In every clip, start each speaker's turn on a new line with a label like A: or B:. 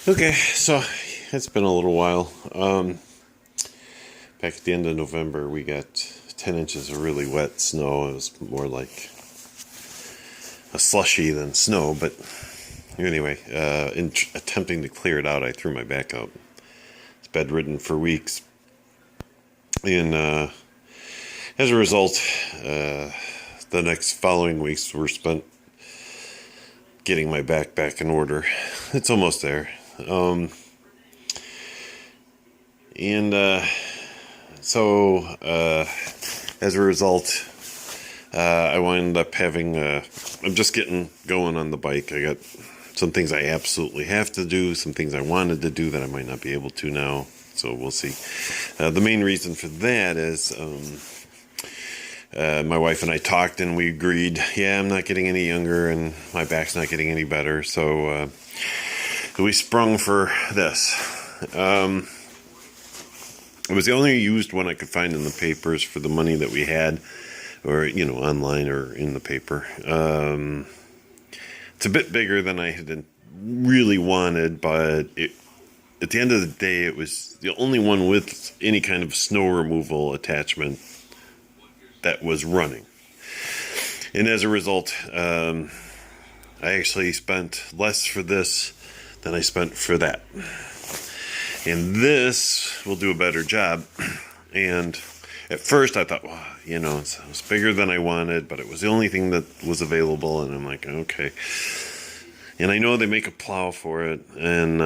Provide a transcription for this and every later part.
A: Okay, so it's been a little while. Back at the end of November, we got 10 inches of really wet snow. It was more like a slushy than snow, but anyway, in attempting to clear it out, I threw my back out. It's bedridden for weeks. And as a result, the next following weeks were spent getting my back in order. It's almost there. And so, as a result, I wound up having, I'm just getting going on the bike. I got some things I absolutely have to do, some things I wanted to do that I might not be able to now. So we'll see. The main reason for that is my wife and I talked and we agreed, yeah, I'm not getting any younger and my back's not getting any better. So we sprung for this. It was the only used one I could find in the papers for the money that we had, or, online or in the paper. It's a bit bigger than I had really wanted, but at the end of the day, it was the only one with any kind of snow removal attachment that was running. And as a result, I actually spent less for this than I spent for that. And this will do a better job. And at first I thought, well, it was bigger than I wanted, but it was the only thing that was available. And I'm like, okay. And I know they make a plow for it. And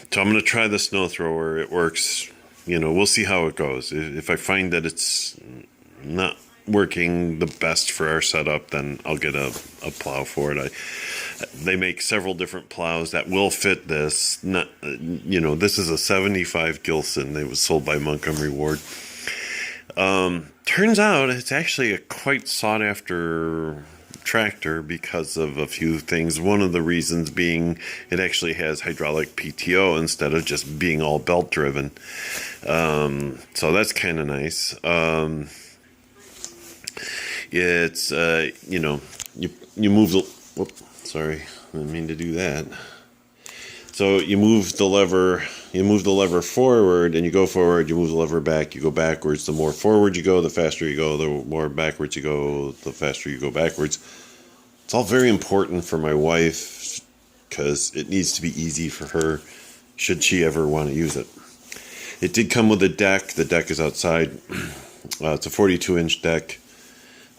A: so I'm going to try the snow thrower. It works. We'll see how it goes. If I find that it's not working the best for our setup, then I'll get a plow for it. They make several different plows that will fit this. This is a 75 Gilson. It was sold by Montgomery Ward. Turns out it's actually a quite sought after tractor because of a few things. One of the reasons being it actually has hydraulic PTO instead of just being all belt driven. So that's kind of nice. It's you move the sorry, I didn't mean to do that. So you move the lever forward and you go forward, you move the lever back, you go backwards. The more forward you go, the faster you go. The more backwards you go, the faster you go backwards. It's all very important for my wife because it needs to be easy for her should she ever want to use it. It did come with a deck. The deck is outside. It's a 42-inch deck.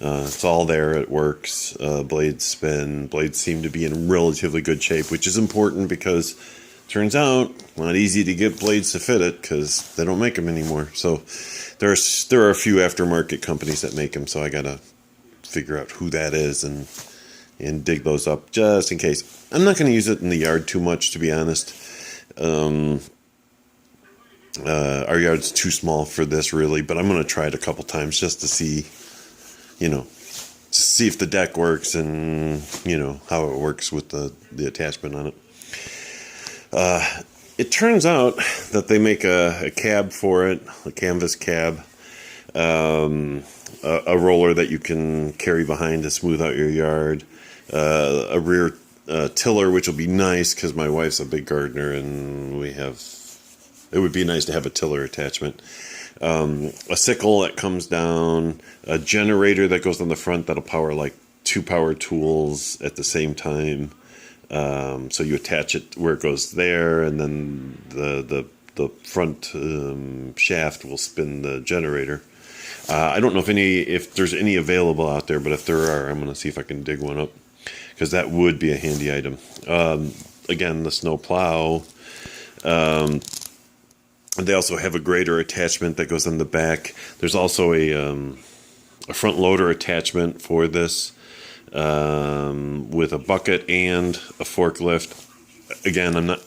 A: It's all there. It works. Blades spin. Blades seem to be in relatively good shape, which is important because it turns out not easy to get blades to fit it because they don't make them anymore. So there are a few aftermarket companies that make them. So I gotta figure out who that is and dig those up just in case. I'm not going to use it in the yard too much, to be honest. Our yard's too small for this, really, but I'm going to try it a couple times just to see. See if the deck works and, how it works with the attachment on it. It turns out that they make a cab for it, a canvas cab, a roller that you can carry behind to smooth out your yard, a rear tiller, which will be nice because my wife's a big gardener and it would be nice to have a tiller attachment. A sickle that comes down, a generator that goes on the front that'll power like two power tools at the same time. So you attach it where it goes there, and then the front shaft will spin the generator. I don't know if there's any available out there, but if there are, I'm going to see if I can dig one up because that would be a handy item. Again, the snow plow. They also have a grader attachment that goes on the back. There's also a front loader attachment for this with a bucket and a forklift. Again,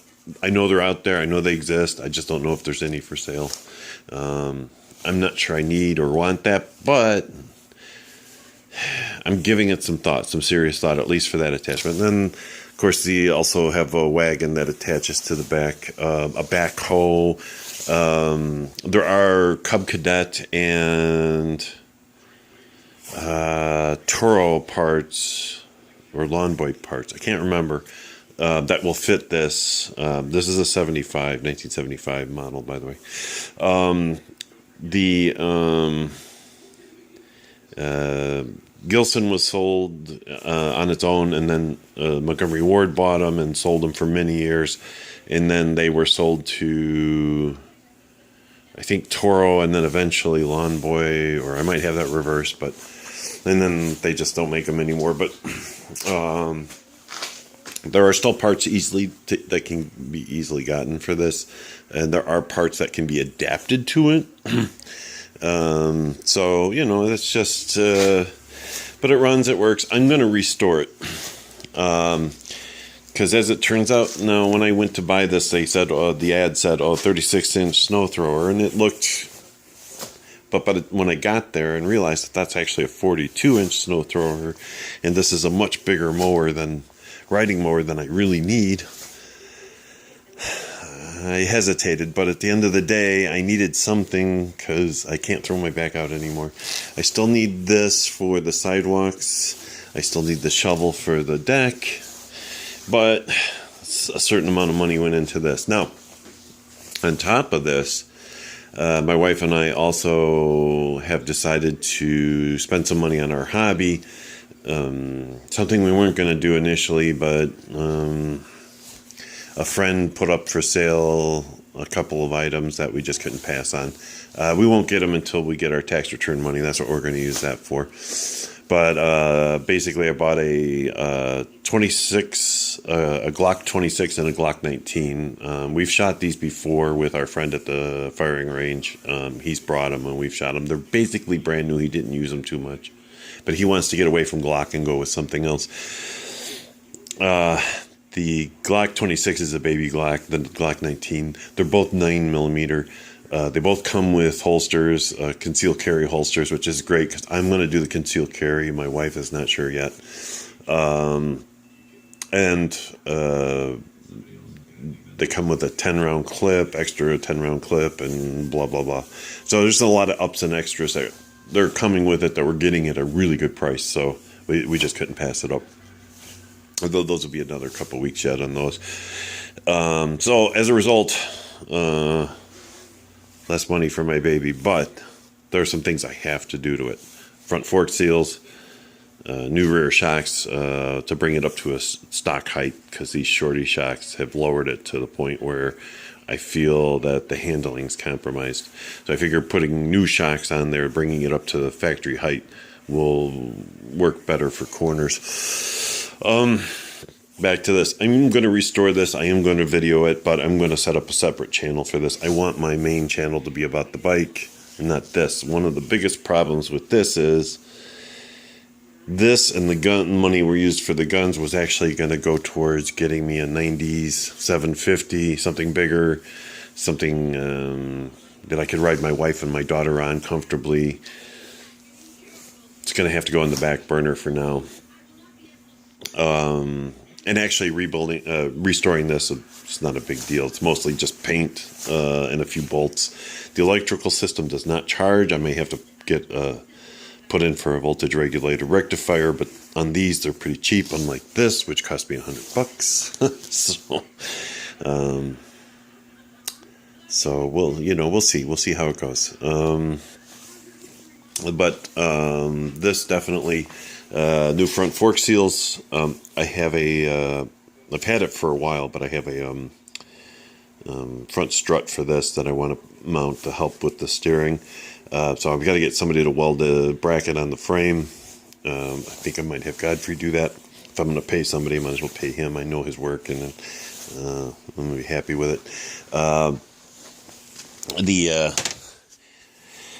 A: I know they're out there. I know they exist. I just don't know if there's any for sale. I'm not sure I need or want that, but I'm giving it some thought, some serious thought, at least for that attachment. And then, of course, they also have a wagon that attaches to the back, a backhoe. There are Cub Cadet and Toro parts or Lawn Boy parts. I can't remember. that will fit this. This is a 1975 model, by the way. The Gilson was sold on its own, and then Montgomery Ward bought them and sold them for many years, and then they were sold to, I think, Toro, and then eventually Lawn Boy, or I might have that reversed, but and then they just don't make them anymore. But there are still parts that can be easily gotten for this, and there are parts that can be adapted to it. So it's just. But it runs, it works. I'm going to restore it. Because as it turns out, now when I went to buy this, they said, the ad said, 36-inch snow thrower. And it looked, but when I got there and realized that that's actually a 42-inch snow thrower, and this is a much bigger riding mower than I really need, I hesitated, but at the end of the day, I needed something because I can't throw my back out anymore. I still need this for the sidewalks. I still need the shovel for the deck, but a certain amount of money went into this. Now, on top of this, my wife and I also have decided to spend some money on our hobby. Something we weren't going to do initially, but a friend put up for sale a couple of items that we just couldn't pass on. We won't get them until we get our tax return money. That's what we're going to use that for. But basically, I bought a 26, a Glock 26 and a Glock 19. We've shot these before with our friend at the firing range. He's brought them and we've shot them. They're basically brand new. He didn't use them too much, but he wants to get away from Glock and go with something else. The Glock 26 is a baby Glock. The Glock 19, they're both 9mm. They both come with holsters, concealed carry holsters, which is great because I'm going to do the concealed carry. My wife is not sure yet. And they come with a 10-round clip, extra 10-round clip, and blah, blah, blah. So there's a lot of ups and extras that they're coming with it that we're getting at a really good price. So we just couldn't pass it up. Although those will be another couple weeks yet on those. So as a result, less money for my baby, but there are some things I have to do to it. Front fork seals, new rear shocks to bring it up to a stock height, because these shorty shocks have lowered it to the point where I feel that the handling's compromised. So I figure putting new shocks on there, bringing it up to the factory height, will work better for corners. Back to this. I'm going to restore this. I am going to video it, but I'm going to set up a separate channel for this. I want my main channel to be about the bike and not this. One of the biggest problems with this is this, and the gun money we used for the guns was actually going to go towards getting me a 90s 750, something bigger, something that I could ride my wife and my daughter on comfortably. It's going to have to go on the back burner for now. And actually restoring this, it's not a big deal. It's mostly just paint and a few bolts. The electrical system does not charge. I may have to get put in for a voltage regulator rectifier, but on these they're pretty cheap, unlike this, which cost me $100. So we'll see how it goes. But this definitely. New front fork seals. I have I've had it for a while, but I have a front strut for this that I want to mount to help with the steering. So I've got to get somebody to weld a bracket on the frame. I think I might have Godfrey do that. If I'm going to pay somebody, I might as well pay him. I know his work, and I'm going to be happy with it.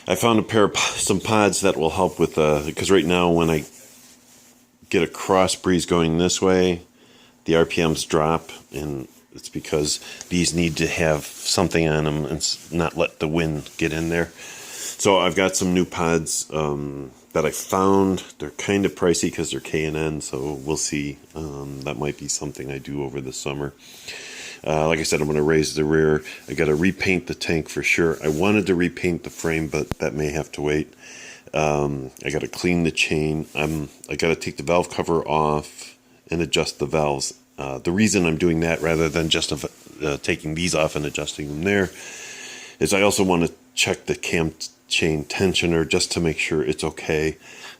A: I found some pods that will help with because right now when I get a cross breeze going this way, the RPMs drop, and it's because these need to have something on them and not let the wind get in there. So I've got some new pods that I found. They're kind of pricey because they're K&N, so we'll see. That might be something I do over the summer. Like I said, I'm going to raise the rear. I got to repaint the tank for sure. I wanted to repaint the frame, but that may have to wait. I got to clean the chain. I got to take the valve cover off and adjust the valves. The reason I'm doing that rather than just taking these off and adjusting them there is I also want to check the cam chain tensioner just to make sure it's okay.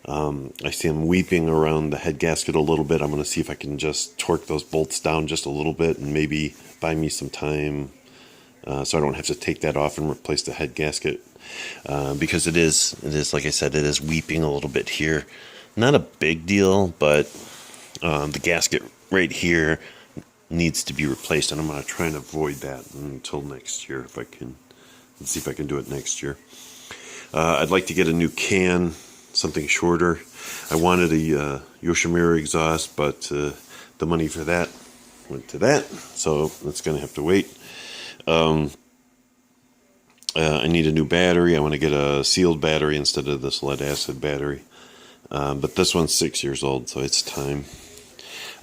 A: I see them weeping around the head gasket a little bit. I'm going to see if I can just torque those bolts down just a little bit and maybe buy me some time so I don't have to take that off and replace the head gasket. Because it is, like I said, it is weeping a little bit here. Not a big deal, but the gasket right here needs to be replaced, and I'm going to try and avoid that until next year if I can. Let's see if I can do it next year. I'd like to get a new can, something shorter. I wanted a Yoshimura exhaust, but the money for that went to that, so that's going to have to wait. I need a new battery. I want to get a sealed battery instead of this lead acid battery. But this one's 6 years old, so it's time.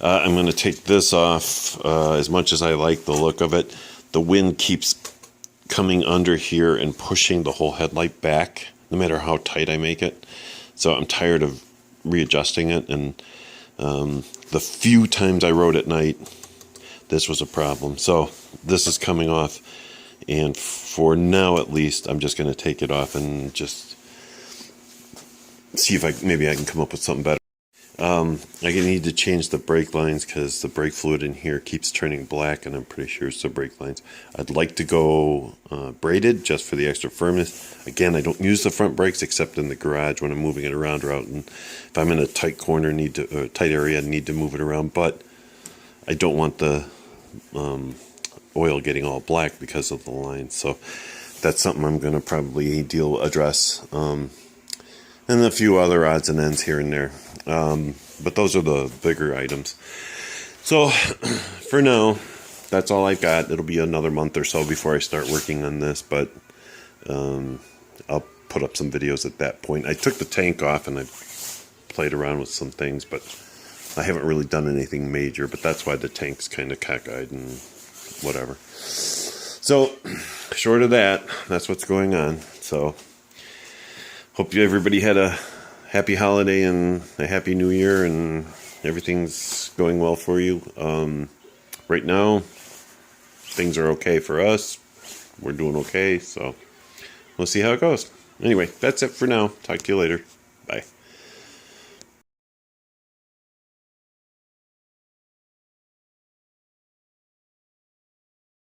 A: I'm going to take this off. As much as I like the look of it, the wind keeps coming under here and pushing the whole headlight back, no matter how tight I make it. So I'm tired of readjusting it, and the few times I rode at night, this was a problem. So this is coming off, and for now at least, I'm just going to take it off and just see if maybe I can come up with something better. I need to change the brake lines because the brake fluid in here keeps turning black, and I'm pretty sure it's the brake lines. I'd like to go braided just for the extra firmness. Again, I don't use the front brakes except in the garage when I'm moving it around or out, and if I'm in a tight corner, tight area, I need to move it around. But I don't want the oil getting all black because of the lines. So that's something I'm going to probably address. And a few other odds and ends here and there. But those are the bigger items. So for now, that's all I've got. It'll be another month or so before I start working on this, but I'll put up some videos at that point. I took the tank off and I played around with some things, but I haven't really done anything major, but that's why the tank's kind of cockeyed and whatever. So short of that, that's what's going on. So hope everybody had a happy holiday and a happy new year, and everything's going well for you. Right now, things are okay for us. We're doing okay, so we'll see how it goes. Anyway, that's it for now. Talk to you later. Bye.